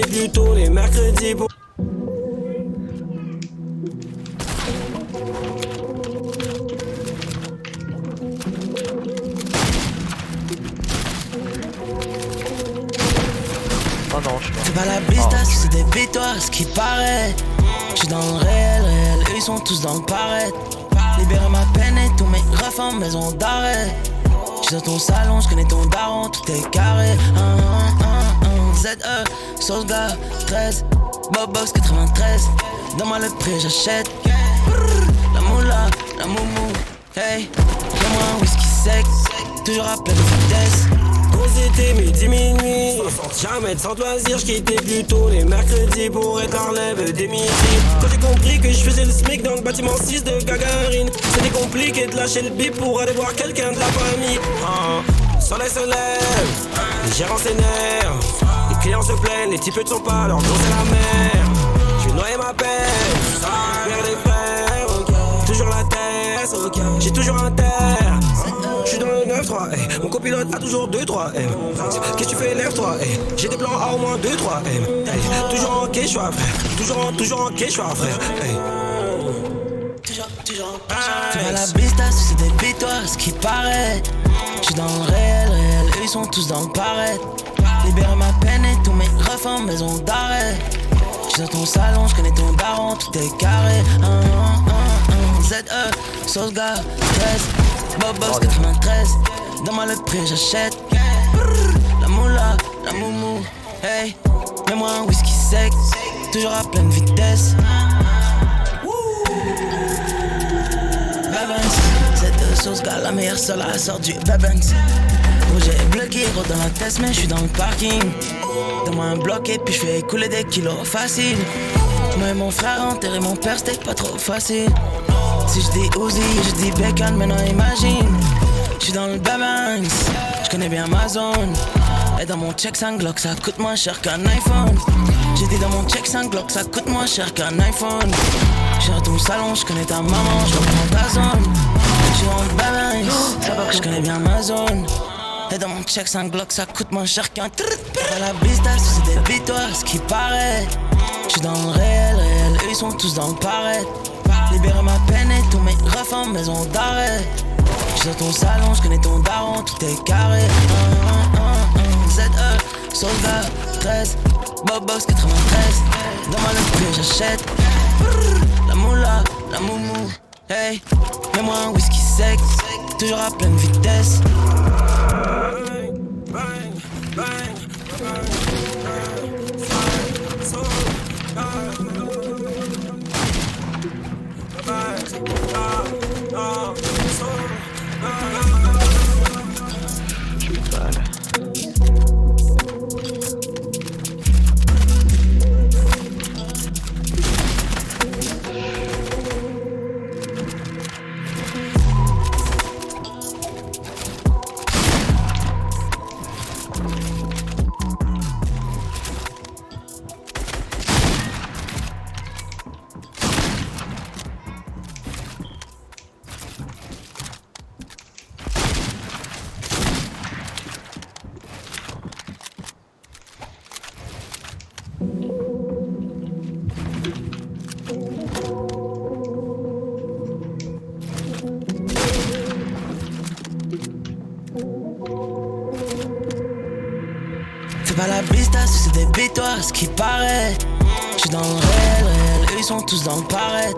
plutôt les mercredis pour... Oh non, je sais pas. C'est pas la business, c'est des victoires, ce qui paraît. J'suis dans le réel, eux ils sont tous dans le paraître. Libérer ma peine et tous mes refs en maison d'arrêt. J'suis dans ton salon, j'connais ton daron, tout est carré. ZE, sauce gars, 13, Bobbox 93. Donne-moi le prix, j'achète. La moula, la moumou, hey. Fais-moi un whisky sec, toujours à pleine vitesse. Gros été midi minuit, jamais de sans loisir, j'quittais plutôt les mercredis pour être en relève des midi. Quand j'ai compris que je faisais le SMIC dans le bâtiment 6 de Gagarine, c'était compliqué de lâcher le bip pour aller voir quelqu'un de la famille. Soleil se lève, les gérants s'énervent, les clients se plaignent, les types ne sont pas, leur gros c'est la merde. J'vais noyer ma peine, vers les frères, toujours la tête, j'ai toujours un terre. J'suis dans le 9-3, hey. Mon copilote a toujours 2-3 M. Qu'est-ce que tu fais, lève-toi, hey. J'ai des plans à au moins 2-3 M. Hey. Toujours en quechua, frère. Toujours en quechua, frère. Hey. Toujours c'est pas la business, c'est des victoires, ce qui paraît. J'suis dans le réel, eux ils sont tous dans le paraître. Libérer ma peine et tous mes refs en maison d'arrêt. J'suis dans ton salon, j'connais ton daron, tout est carré. ZE, sauce gars, 13, Bobbox 93. Donne-moi le prix, j'achète. La moula, la moumou, hey. Mets-moi un whisky sec, toujours à pleine vitesse. Cette sauce gars, la meilleure seule à la sort du Babens. Projet est bloqué, gros dans la tête, mais j'suis dans le parking. Donne-moi un bloc et puis j'fais couler des kilos facile. Moi et mon frère enterrer mon père, c'était pas trop facile. Si j'dis Uzi, j'dis Bacon, maintenant imagine. J'suis dans le Babens, j'connais bien ma zone. Et dans mon check 5 Glock, ça coûte moins cher qu'un iPhone. J'ai dit dans mon check 5 Glock, ça coûte moins cher qu'un iPhone. J'suis dans ton salon, j'connais ta maman, j'reprends ta zone. J'suis dans le Babens, j'connais bien ma zone. Et dans mon check 5 Glock, ça coûte moins cher qu'un à la business, c'est des victoires, ce qui paraît. J'suis dans le réel, eux ils sont tous dans le paraître. Libérer ma peine et tous mes refs en maison d'arrêt. J'suis dans ton salon, j'connais ton daron, tout est carré. ZE, soldat, 13, Bobbox 93. Donne-moi le prix, j'achète. La moula, la moumou, hey. Mets-moi un whisky sec, toujours à pleine vitesse. C'est pas la business, c'est des victoires, ce qui paraît. J'suis dans le réel, eux ils sont tous dans le paraître.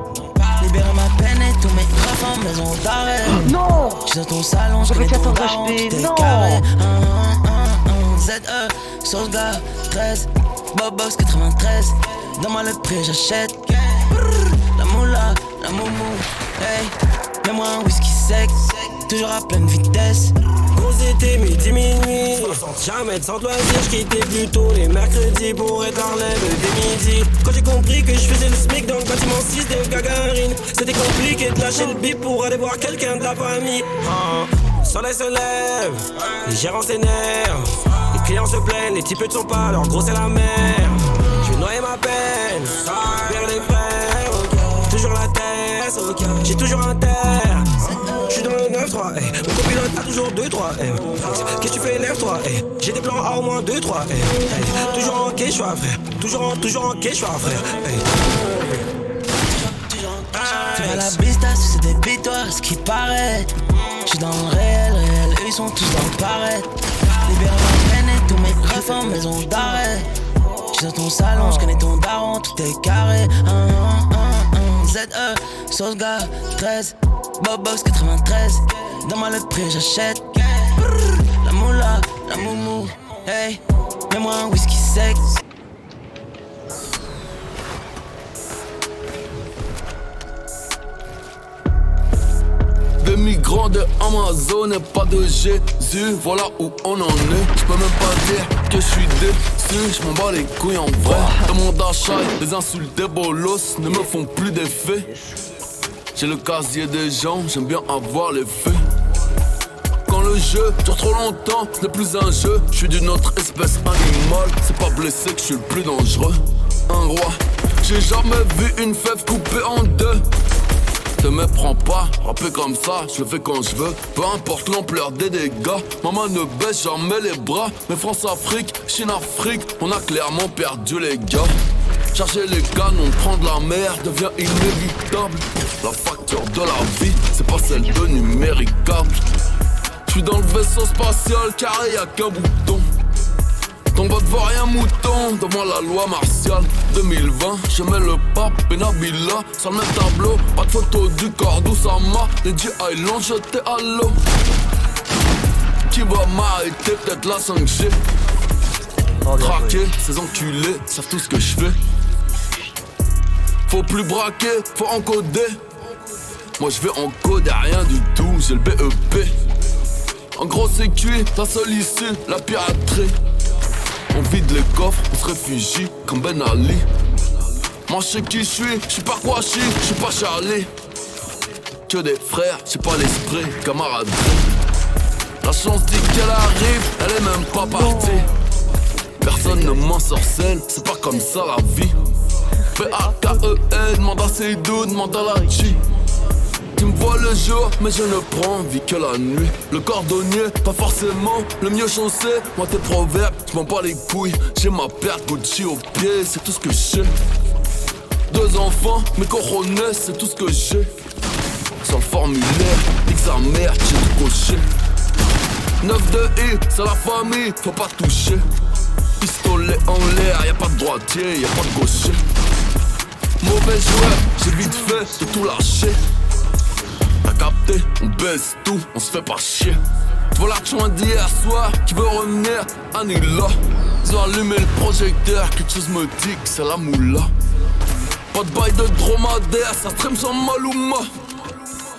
Libérer ma peine et tous mes refs en maison d'arrêt. Non! J'suis dans ton salon, j'connais ton daron, tout est carré. ZE, sauce gars, 13, Bobbox 93. Donne-moi le prix, j'achète. La moula, la moumou, hey. Mets-moi un whisky sec, toujours à pleine vitesse. Gros été midi minuit, jamais de sans loisir, j'quittais plutôt les mercredis pour être en relève des midis. Quand j'ai compris que je faisais le SMIC dans le bâtiment 6 de Gagarine, c'était compliqué de lâcher le bip pour aller voir quelqu'un de la famille. Soleil se lève, les gérants s'énervent, les clients se plaignent, les types ne sont pas, leur gros c'est la merde. J'vais noyer ma peine, vers les frères, toujours la tête, j'ai toujours un terre. J'suis dans le 9-3, hey. Mon copilote a toujours 2-3 M. Qu'est-ce que tu fais, lève-toi, j'ai des plans à au moins 2-3, toujours en quechua, frère. Toujours en quechua, frère. Fais pas la bista si c'est des bitoires, ce qui paraît. J'suis dans le réel, eux ils sont tous dans le pareil. Libère ma peine et tous mes refs en maison d'arrêt. J'suis dans ton salon, j'connais ton daron, tout est carré. ZE, sauce gars, 13, Bobox 93. Donne-moi le prix, j'achète. La moula, la moumou, hey, mets-moi un whisky sec. Des migrants de Amazon et pas de Jésus, voilà où on en est. J'peux même pas dire que je suis déçu, j'm'en bats les couilles en vrai. Dans mon d'achat, les insultes des bolos ne me font plus d'effet. J'ai le casier des gens, j'aime bien avoir les faits. Quand le jeu dure trop longtemps, ce n'est plus un jeu. Je suis d'une autre espèce animale, c'est pas blessé que je suis le plus dangereux. Un roi, j'ai jamais vu une fève coupée en deux. Te méprends pas, rapper comme ça, je le fais quand je veux. Peu importe l'ampleur des dégâts, maman ne baisse jamais les bras. Mais France-Afrique, Chine-Afrique, on a clairement perdu les gars. Charger les canons, prendre la mer devient inévitable. La facture de la vie, c'est pas celle de numéricable. J'suis dans le vaisseau spatial, carré y'a qu'un bouton. Ton vote vaut rien mouton, devant la loi martiale 2020, je mets le pape et Nabila sur le même tableau. Pas de photo du corps d'Oussama, les G.I. l'ont jeté à l'eau. Qui va m'arrêter, peut-être la 5G. Traquer, ces enculés savent tout ce que je fais. Faut plus braquer, faut encoder. Moi je vais encoder rien du tout, j'ai le BEP. En gros c'est cuit, ta seule issue, la piraterie. On vide les coffres, on se réfugie comme Ben Ali. Moi je sais qui je suis pas Kouachi, je suis pas Charlie. Que des frères, j'ai pas l'esprit, camaraderie. La chance dit qu'elle arrive, elle est même pas partie. Personne ne m'ensorcelle, c'est pas comme ça la vie. P-A-K-E-N, demande à Seydou, demande à la G. Tu me vois le jour, mais je ne prends vie que la nuit. Le cordonnier, pas forcément le mieux chaussé. Moi tes proverbes, je m'en bats les couilles. J'ai ma paire Gucci au pied, c'est tout ce que j'ai. 2 enfants, mes coronets, c'est tout ce que j'ai. Sans le formulaire, nique sa mère, j'ai tout coché. 9 de I, c'est la famille, faut pas toucher. Pistolet en l'air, y'a pas de droitier, y'a pas de gaucher. Mauvais joueur, j'ai vite fait de tout lâcher. T'as capté, on baisse tout, on se fait pas chier. Tu vois l'argent d'hier soir, qui veut revenir, Anila. Ils ont allumé le projecteur, quelque chose me dit que c'est la moula. Pas de bail de dromadaire, ça stream sans Maluma.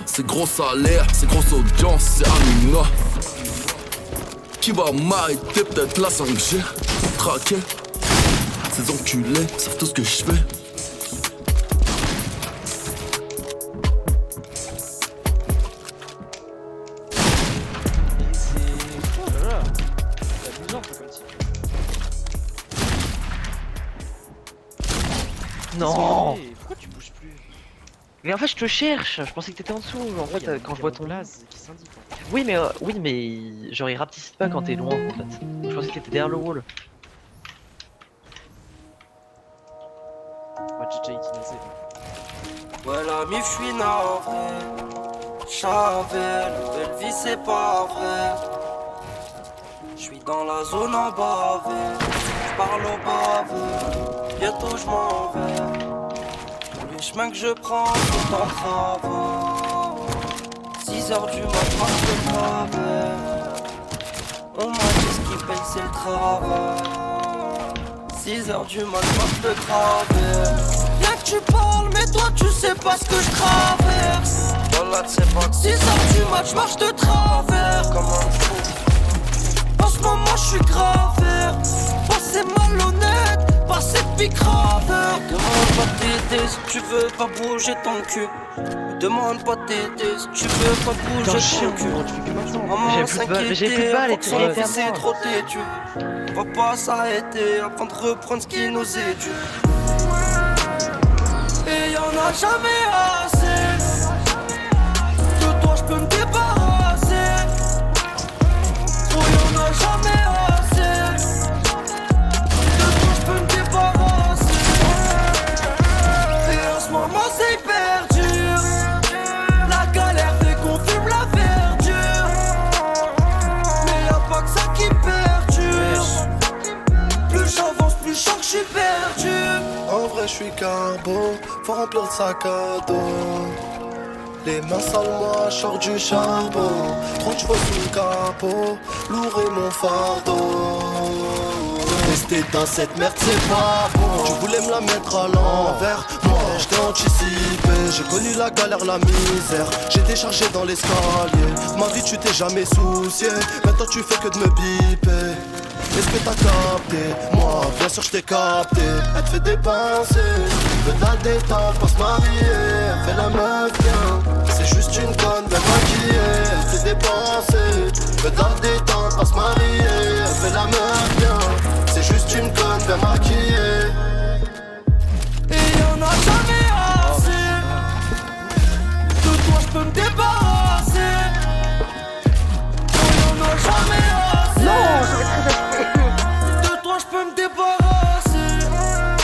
C'est gros salaire, c'est grosse audience, c'est Amina. Qui va m'arrêter, peut-être la 5G. Traqué, ces enculés savent tout ce que je fais. Non. Pourquoi tu bouges plus? Mais en fait je te cherche, je pensais que t'étais en dessous. En fait quand je vois ton blaze qui s'indique. Oui mais genre il rapetisse pas quand t'es loin en fait. Je pensais que t'étais derrière le wall. Ouais DJ Itinazé. Ouais la mif j'suis navré. J'avais le belle vie c'est pas vrai. J'suis dans la zone en bavé. J'parle au bavé. Bientôt je m'en vais. Tous les chemins que je prends sont en travaux. 6h du matin je travaille. On m'a dit ce qui paye c'est le travail. 6h du matin je travaille. Bien que tu parles mais toi tu sais pas ce que je traverse. Voilà tu sais pas que 6h du match marche de travers. Comme un fou. En ce moment je suis graveur. Passé malhonnête, passé picraveur. Demande pas t'aider si tu veux pas bouger ton cul. Demande pas t'aider si tu veux pas bouger ton cul. Maman s'inquiétait, son fils est trop têtu. On va pas s'arrêter avant de reprendre ce qui nous est dû. Et y'en a jamais assez. De toi je peux me débarrasser. Oh y'en a jamais je suis carbo, faut remplir le sac à dos. Les mains sales, moi, je sors du charbon. Trop de chevaux sous le capot, lourd est mon fardeau. Rester dans cette merde, c'est pas bon. Tu voulais me la mettre à l'envers, moi, je t'ai anticipé. J'ai connu la galère, la misère, j'ai déchargé dans l'escalier. Ma vie, tu t'es jamais soucié, maintenant tu fais que de me biper. Est-ce que t'as capté? Moi, bien sûr, je t'ai capté. Elle te fait dépenser, veut de la détente, pas se marier. Elle fait la meuf bien, c'est juste une conne bien maquillée. Elle te fait dépenser, veut de la détente, pas se marier. Elle fait la meuf bien, c'est juste une conne bien maquillée.